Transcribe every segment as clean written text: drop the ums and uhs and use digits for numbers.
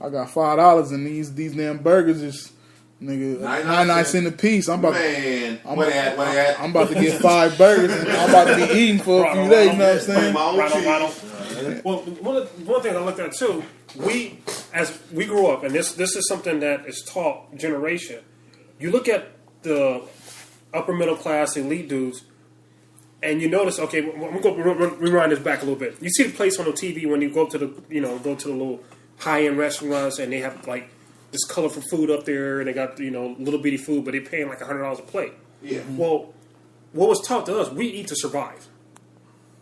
I got $5 and these damn burgers is nigga 99 cents a piece. I'm about to get 5 burgers and I'm about to be eating for a few days. You know what I'm saying? Well, one thing I looked at too, as we grew up, and this is something that is taught generation. You look at the upper middle class elite dudes, and you notice. Okay, we're going to rewind this back a little bit. You see the place on the TV when you go to the little high end restaurants, and they have like this colorful food up there, and they got little bitty food, but they're paying like $100 a plate. Yeah. Well, what was taught to us, we eat to survive.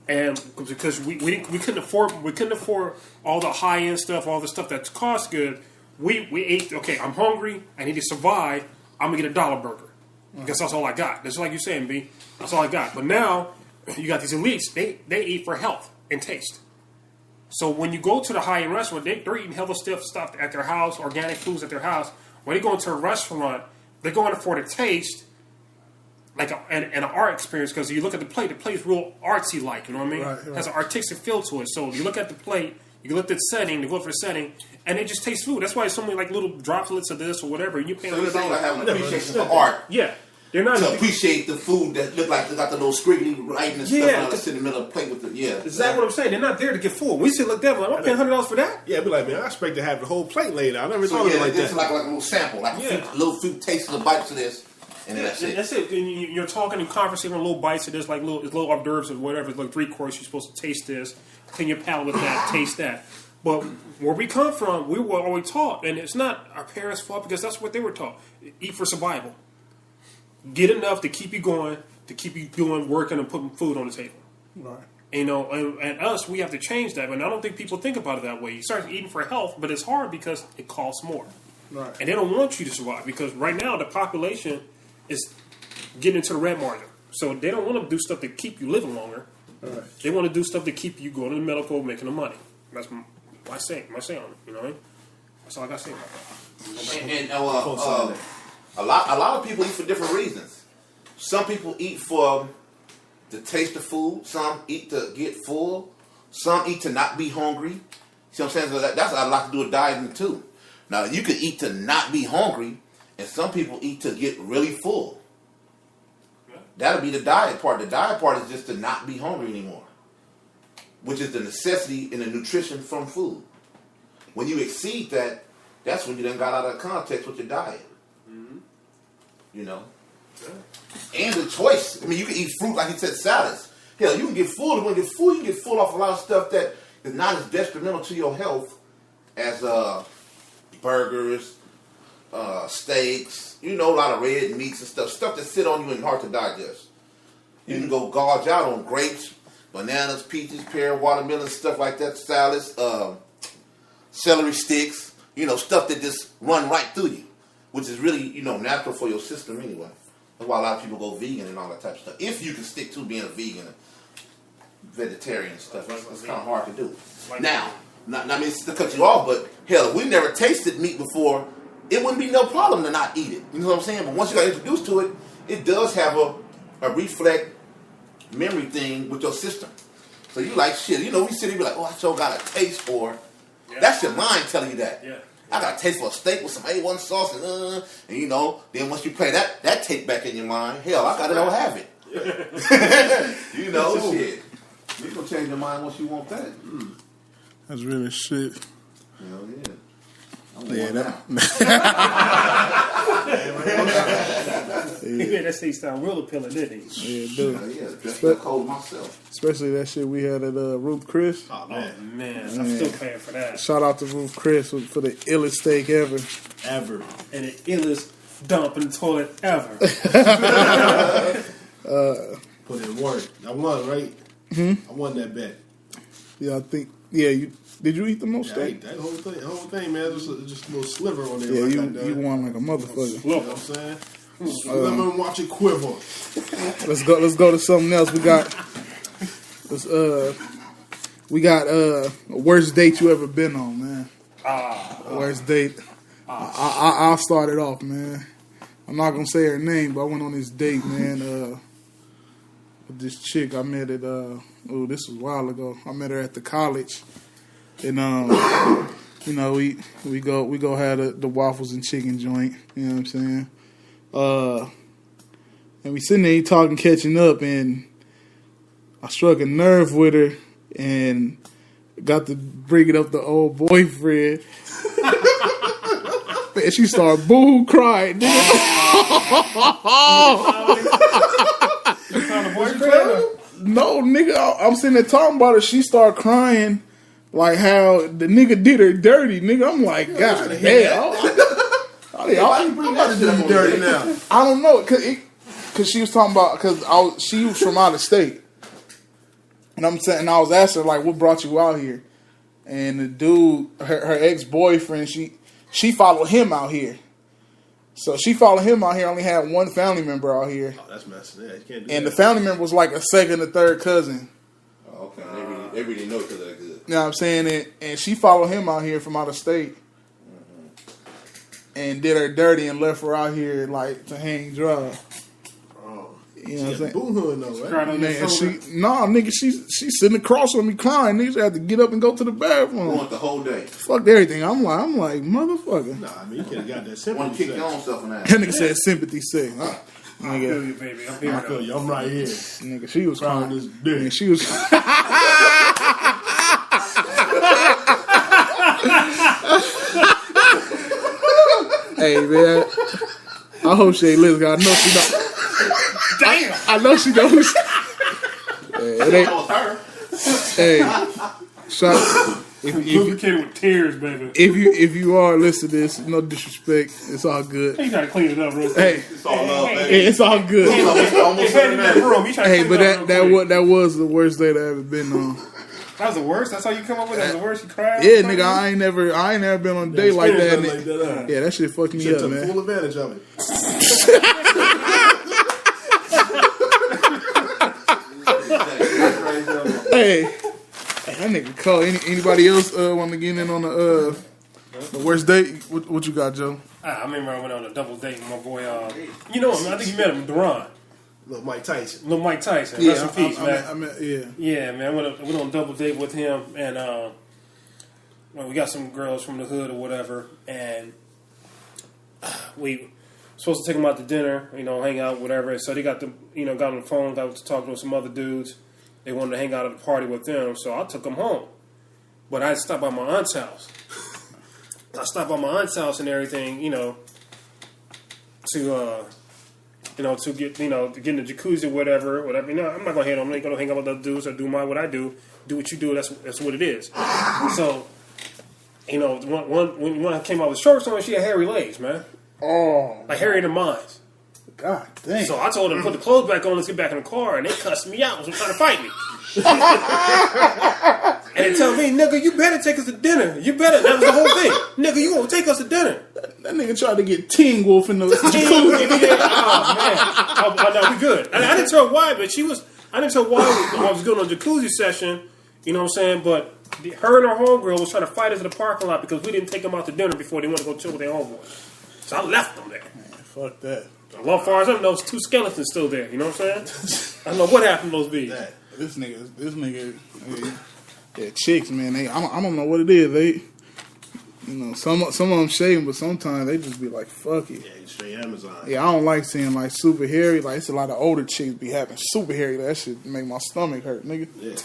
And because we couldn't afford all the high end stuff, all the stuff that costs good, we ate. Okay, I'm hungry. I need to survive. I'm gonna get a dollar burger because that's all I got. That's like you're saying, B. That's all I got. But now you got these elites. They eat for health and taste. So when you go to the high end restaurant, they're eating healthy stuff at their house, organic foods at their house. When they go into a restaurant, they're going for the taste. Like an art experience, because you look at the plate is real artsy like, you know what I mean? Right. It has an artistic feel to it. So you look at the plate, you look at the setting, you go for the setting, and they just taste food. That's why it's so many like little droplets of this or whatever. And you pay $100. So you're having an appreciation for art. Yeah. They're not to appreciate the food that look like they got the little squiggly writing and stuff that's in the middle of the plate with the Exactly what I'm saying. They're not there to get full. We sit like that, like, I'm paying $100 for that. Yeah, I'd be like, man, I expect to have the whole plate laid out. I never thought of it like that. It's like a little sample, like a little few tastes of bites of this. And that's it. That's it. And you're talking and conversing on little bites of this, like little hors d'oeuvres or whatever. It's like 3 course. You're supposed to taste this, clean your palate with that, taste that. But where we come from, we were always taught, and it's not our parents' fault because that's what they were taught: eat for survival. Get enough to keep you going, to keep you doing, working, and putting food on the table. Right. And us, we have to change that. And I don't think people think about it that way. You start eating for health, but it's hard because it costs more. Right. And they don't want you to survive because right now the population is getting into the red margin. So they don't want to do stuff to keep you living longer. Right. They want to do stuff to keep you going to the medical, making the money. That's my say on it. You know what I mean? That's all I got to say about that. A lot of people eat for different reasons. Some people eat for the taste of food. Some eat to get full. Some eat to not be hungry. See what I'm saying? So that's a lot to do with dieting too. Now you could eat to not be hungry. And some people eat to get really full. That'll be the diet part. The diet part is just to not be hungry anymore, which is the necessity and the nutrition from food. When you exceed that, that's when you done got out of context with your diet. Mm-hmm. You know? Yeah. And the choice. I mean, you can eat fruit, like he said, salads. Hell, you can get full. When you get full, you can get full off a lot of stuff that is not as detrimental to your health as burgers, steaks, a lot of red meats and stuff that sit on you and hard to digest. You can go gorge out on grapes, bananas, peaches, pear, watermelon, stuff like that, salads, celery sticks, stuff that just run right through you, which is really, natural for your system anyway. That's why a lot of people go vegan and all that type of stuff. If you can stick to being a vegan, vegetarian stuff, it's kind of hard to do. Now, I mean, it's to cut you off, but hell, if we never tasted meat before, it wouldn't be no problem to not eat it. You know what I'm saying? But once you got introduced to it, it does have a reflect memory thing with your system. So you like shit. We sit here and be like, oh, I sure got a taste for. Yeah. That's your mind telling you that. Yeah. I got a taste for a steak with some A1 sauce and then once you play that tape back in your mind, hell, I gotta go have it. Yeah. Shit. You gonna change your mind once you want that. Mm. That's really shit. Hell yeah. That shit sound real appealing, didn't he? Yeah, dude. Cold myself. Especially that shit we had at Ruth Chris. Oh man, I'm still paying for that. Shout out to Ruth Chris for the illest steak ever. And the illest dump in the toilet ever. Put in work. I won, right? Mm-hmm. I won that bet. Yeah, I think. Yeah, did you eat the most steak? That whole thing, man. Just a little sliver on there. Yeah, you won like a motherfucker. You know what I'm saying? Let me watch it quiver. Let's go to something else. We got worst date you ever been on, man. Worst date. I'll start it off, man. I'm not gonna say her name, but I went on this date, man. With this chick I met at this was a while ago. I met her at the college, and you know, we go have the waffles and chicken joint. You know what I'm saying? And we sitting there talking, catching up, and I struck a nerve with her and got to bringing up the old boyfriend. And she started boo crying. You found a boyfriend? No, nigga, I'm sitting there talking about it. She started crying like how the nigga did her dirty. Nigga, I'm like, God damn. Why you bring that shit up on dirty there? now. I don't know, cause she was talking about she was from out of state, and I'm saying, and I was asking her like, what brought you out here? And the dude, her ex boyfriend, she followed him out here. So she followed him out here. Only had one family member out here, Oh, that's messing. Yeah, you can't do and that. the family member was like a second or third cousin. Oh, okay, they really know each other that good. You know what I'm saying? And she followed him out here from out of state. And did her dirty and left her out here like to hang dry. Oh, You know what I'm saying? Boo hood though, right? Crying on your Man, shoulder. nigga, she's sitting across from me crying. Nigga, she had to get up and go to the We bathroom. want the whole day. Fucked everything. I'm like, motherfucker. Nah, I mean you could have got that Want sympathy. to kick sex. your own self in that. That nigga said sympathy sick. Huh? I feel Nigga, you, baby. I'm here. I feel you. I'm right here. nigga, she was Crying crying. this dick. Man, she was. Hey man, I hope she ain't listening. I know she don't. Damn. I know she knows. It ain't. That was her. Hey, shot. If Lubricated with tears, baby. if you are listening to this, no disrespect. It's all good. You gotta clean it up real quick. Hey, It's all love, hey, baby. it's all good. It's almost Hey, in that automatic. room, you try to Hey, clean but it up real quick. that was the worst date I ever been on. That was the worst? That's how you come up with it? That was the worst? You cried? Yeah, nigga, I ain't never been on a date like that. Like that Yeah, that shit fucked me Shit up, took man. full advantage of it. Hey, that nigga call anybody else want to get in on the worst date? What you got, Joe? I remember I went on a double date with my boy, you know him, I think you met him, Duran. Little Mike Tyson. Little Mike Tyson. Rest in peace, man. I mean, yeah. Yeah, man. I went on a double date with him, and well, we got some girls from the hood or whatever, and we supposed to take them out to dinner, hang out, whatever. So they got on the phone, got to talking to some other dudes. They wanted to hang out at the party with them, so I took them home. But I had to stop by my aunt's house. I stopped by my aunt's house and everything, to get to get in the jacuzzi or whatever. I'm not gonna hang out. I'm not gonna hang out with other dudes or do what I do. Do what you do. That's what it is. So, when I came out with shorts on, she had hairy legs, man. Oh, Like hairy than mine. God damn. So I told them to put the clothes back on. Let's get back in the car, and they cussed me out. Was trying to fight me. And they tell me, nigga, you better take us to dinner. You better. That was the whole thing. Nigga, you gonna take us to dinner. That nigga tried to get Teen Wolf in the Oh, man. No, we good. I didn't tell her why, but I didn't tell her why I was going on a jacuzzi session, you know what I'm saying? But her and her homegirl was trying to fight us in the parking lot because we didn't take them out to dinner before they went to go chill with their homeboys. So I left them there. Fuck that. Well, as far as I know, those two skeletons still there, you know what I'm saying? I don't know what happened to those bees. This nigga, yeah, chicks, man. I don't know what it is. They, some of them shading, but sometimes they just be like, fuck it. Yeah, straight Amazon. Yeah, I don't like seeing like super hairy. Like it's a lot of older chicks be having super hairy. That shit make my stomach hurt, nigga. Yeah.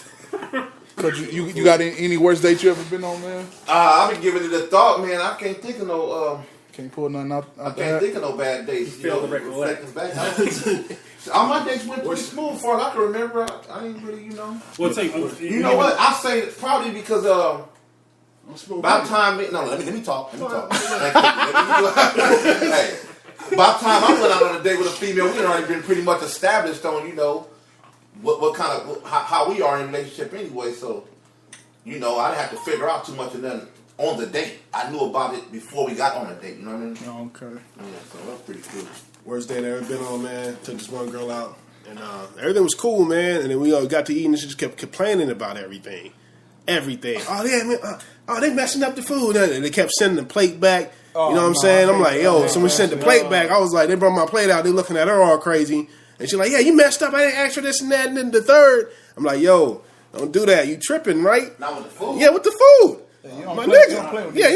Cause you got any worst date you ever been on, man? I've been giving it a thought, man. I can't think of no. Can't pull nothing out I there. can't think of no bad dates. failed to recollect. Reflecting back, all my dates went pretty smooth. For I can remember, I didn't really, Well, take You know what? I say probably because by the time let me talk. Hey, by the time I went out on a date with a female, we had already been pretty much established on what kind of how we are in a relationship anyway. So I didn't have to figure out too much of nothing on the date. I knew about it before we got on a date. You know what I mean? Okay. Yeah, so that's pretty cool. Worst date I ever been on, man. Took this one girl out, and everything was cool, man. And then we all got to eat, and she just kept complaining about everything. Oh yeah, man. They messing up the food, and they kept sending the plate back. You know what I'm saying? I'm like, yo. So we sent the plate back. I was like, they brought my plate out. They looking at her all crazy, and she's like, yeah, you messed up. I didn't ask for this and that, and then the third. I'm like, yo, don't do that. You tripping, right? Not with the food. Yeah, with the food. My nigga. Yeah,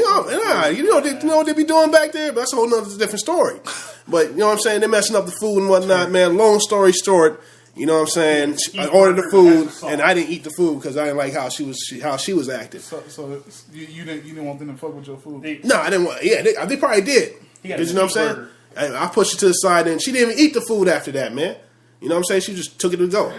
you know what they be doing back there? But that's a whole nother different story. But you know what I'm saying? They're messing up the food and whatnot, man. Long story short, you know what I'm saying? I ordered the food and I didn't eat the food because I didn't like how she was acting. So you didn't want them to fuck with your food? No, I didn't want. Yeah, they probably did. Because you know what I'm saying? I pushed her to the side and she didn't even eat the food after that, man. You know what I'm saying? She just took it to go.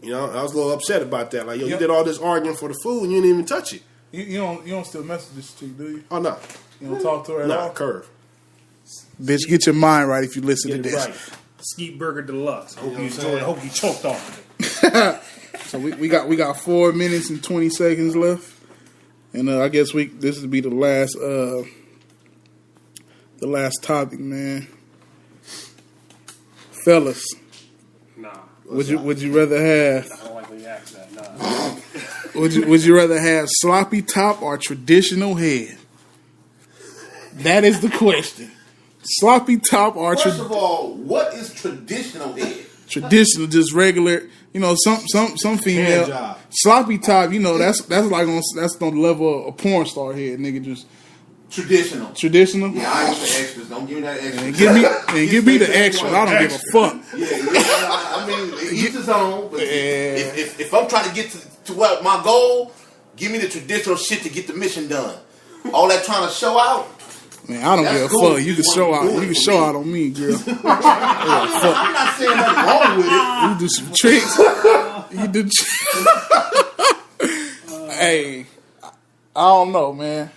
You know, I was a little upset about that. Like, yo, you did all this arguing for the food and you didn't even touch it. You don't still message this chick, do you? Oh no. You don't talk to her at all? Curve. Bitch, get your mind right if you listen to this. Right. Skeet Burger Deluxe. Hope you enjoyed it. Hope you choked off it. So we got 4 minutes and 20 seconds left, and I guess this would be the last topic, man. Fellas, Nah. Would you rather have? I don't like when you ask that. Nah. Would you rather have sloppy top or traditional head? That is the question. Sloppy top or First of all, what is traditional head? Traditional, just regular. You know, some female sloppy top. You know, that's like that's on the level of a porn star head, nigga. Just traditional. Yeah, I want the extras. Don't give me that extra. And give me the extra. I don't give a fuck. Yeah. I mean, each his own. But if I'm trying to get to what my goal, give me the traditional shit to get the mission done. All that trying to show out. Man, I don't give a fuck. You can show out. You can show out on me, girl. I'm not saying nothing wrong with it. You do some tricks. You do. Hey, I don't know, man.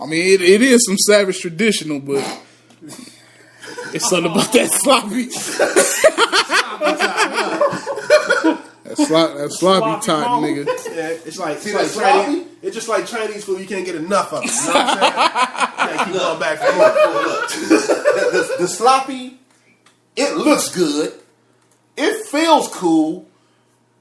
I mean, it is some savage traditional, but it's something about that sloppy. that sloppy type, nigga. Yeah, it's like Chinese. It's just like Chinese food. You can't get enough of it. You know what I'm saying? You gotta keep going back for more. The sloppy, it looks good. It feels cool.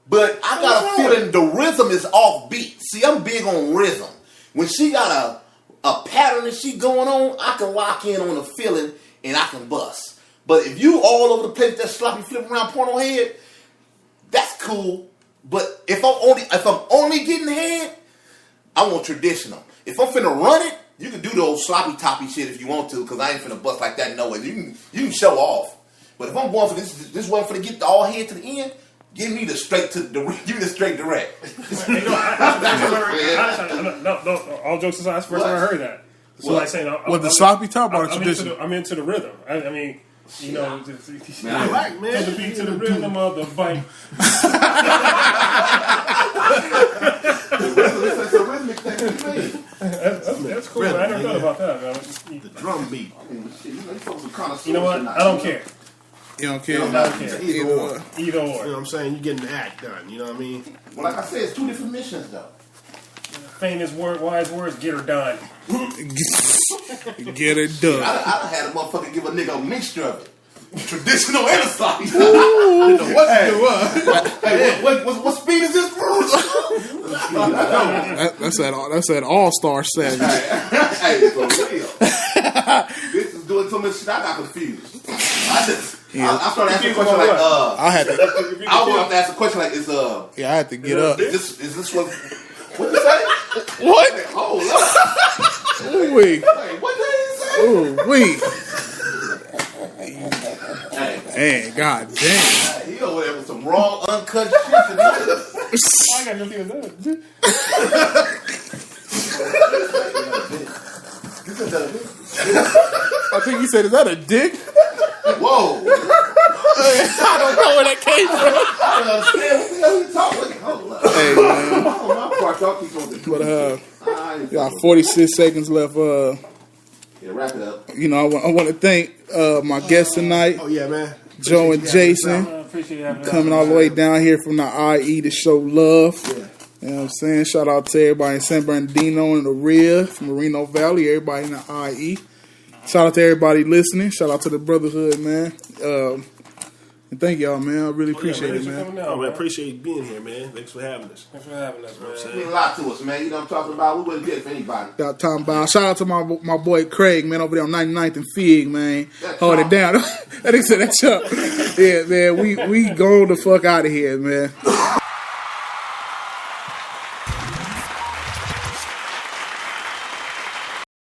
But I got a feeling the rhythm is offbeat. See, I'm big on rhythm. When she got a pattern that she going on, I can lock in on the feeling and I can bust. But if you all over the place with that sloppy flip around porno head, that's cool. But if I'm only getting head, I want traditional. If I'm finna run it, you can do the old sloppy toppy shit if you want to, because I ain't finna bust like that no way. You can show off. But if I'm going for this one finna get the all head to the end, give me the straight direct. No. All jokes aside, that's the first time I heard that. So like saying, the sloppy top or traditional? I'm into the rhythm. I mean, you know, Man, right, man. to the beat, to the rhythm of the bike. It's a rhythmic thing to me. That's cool. I never thought about that, man. The drum beat. You know what? I don't care. You don't care? I don't care. Either or. Either or. You know what I'm saying? You getting the act done. You know what I mean? Well, like I said, it's two different missions, though. Famous wise words, get her done. Get her done. I done had a motherfucker give a nigga a mixture of it. Traditional and a sloppy. What speed is this? That's that all-star savage. Hey, for real. This is doing so much shit, I got confused. I started asking a question like, I want to ask a question like, I had to get up. Is this what you say? What? Oh, Lord. Ooh, wait. Hey, what did he say? Ooh, wait. Hey, Man, god damn. he over there with some raw, uncut shit tonight. I got nothing to do. I think he said, is that a dick? Whoa. I don't know where that came from. I don't understand what the hell you talking about. Hold up. Hey, man. Oh, my part, y'all keep on the But, got 46 seconds left. Yeah, wrap it up. You know, I want to thank my guests tonight, Oh, yeah, man. Joe and Jason, Appreciate you having coming all the way down here from the IE to show love. Yeah. You know what I'm saying? Shout out to everybody in San Bernardino and the Rio, from Moreno Valley, everybody in the IE. Shout out to everybody listening. Shout out to the Brotherhood, man. And thank y'all, man. I really appreciate it, man. Oh, man, appreciate you being here, man. Thanks for having us. Thanks for having us, man. It means a lot to us, man. You know what I'm talking about? We wouldn't get it for anybody. Got talking about. Shout out to my boy Craig, man, over there on 99th and Fig, man. Hold it down. That nigga said that up. Yeah, man. We go the fuck out of here, man.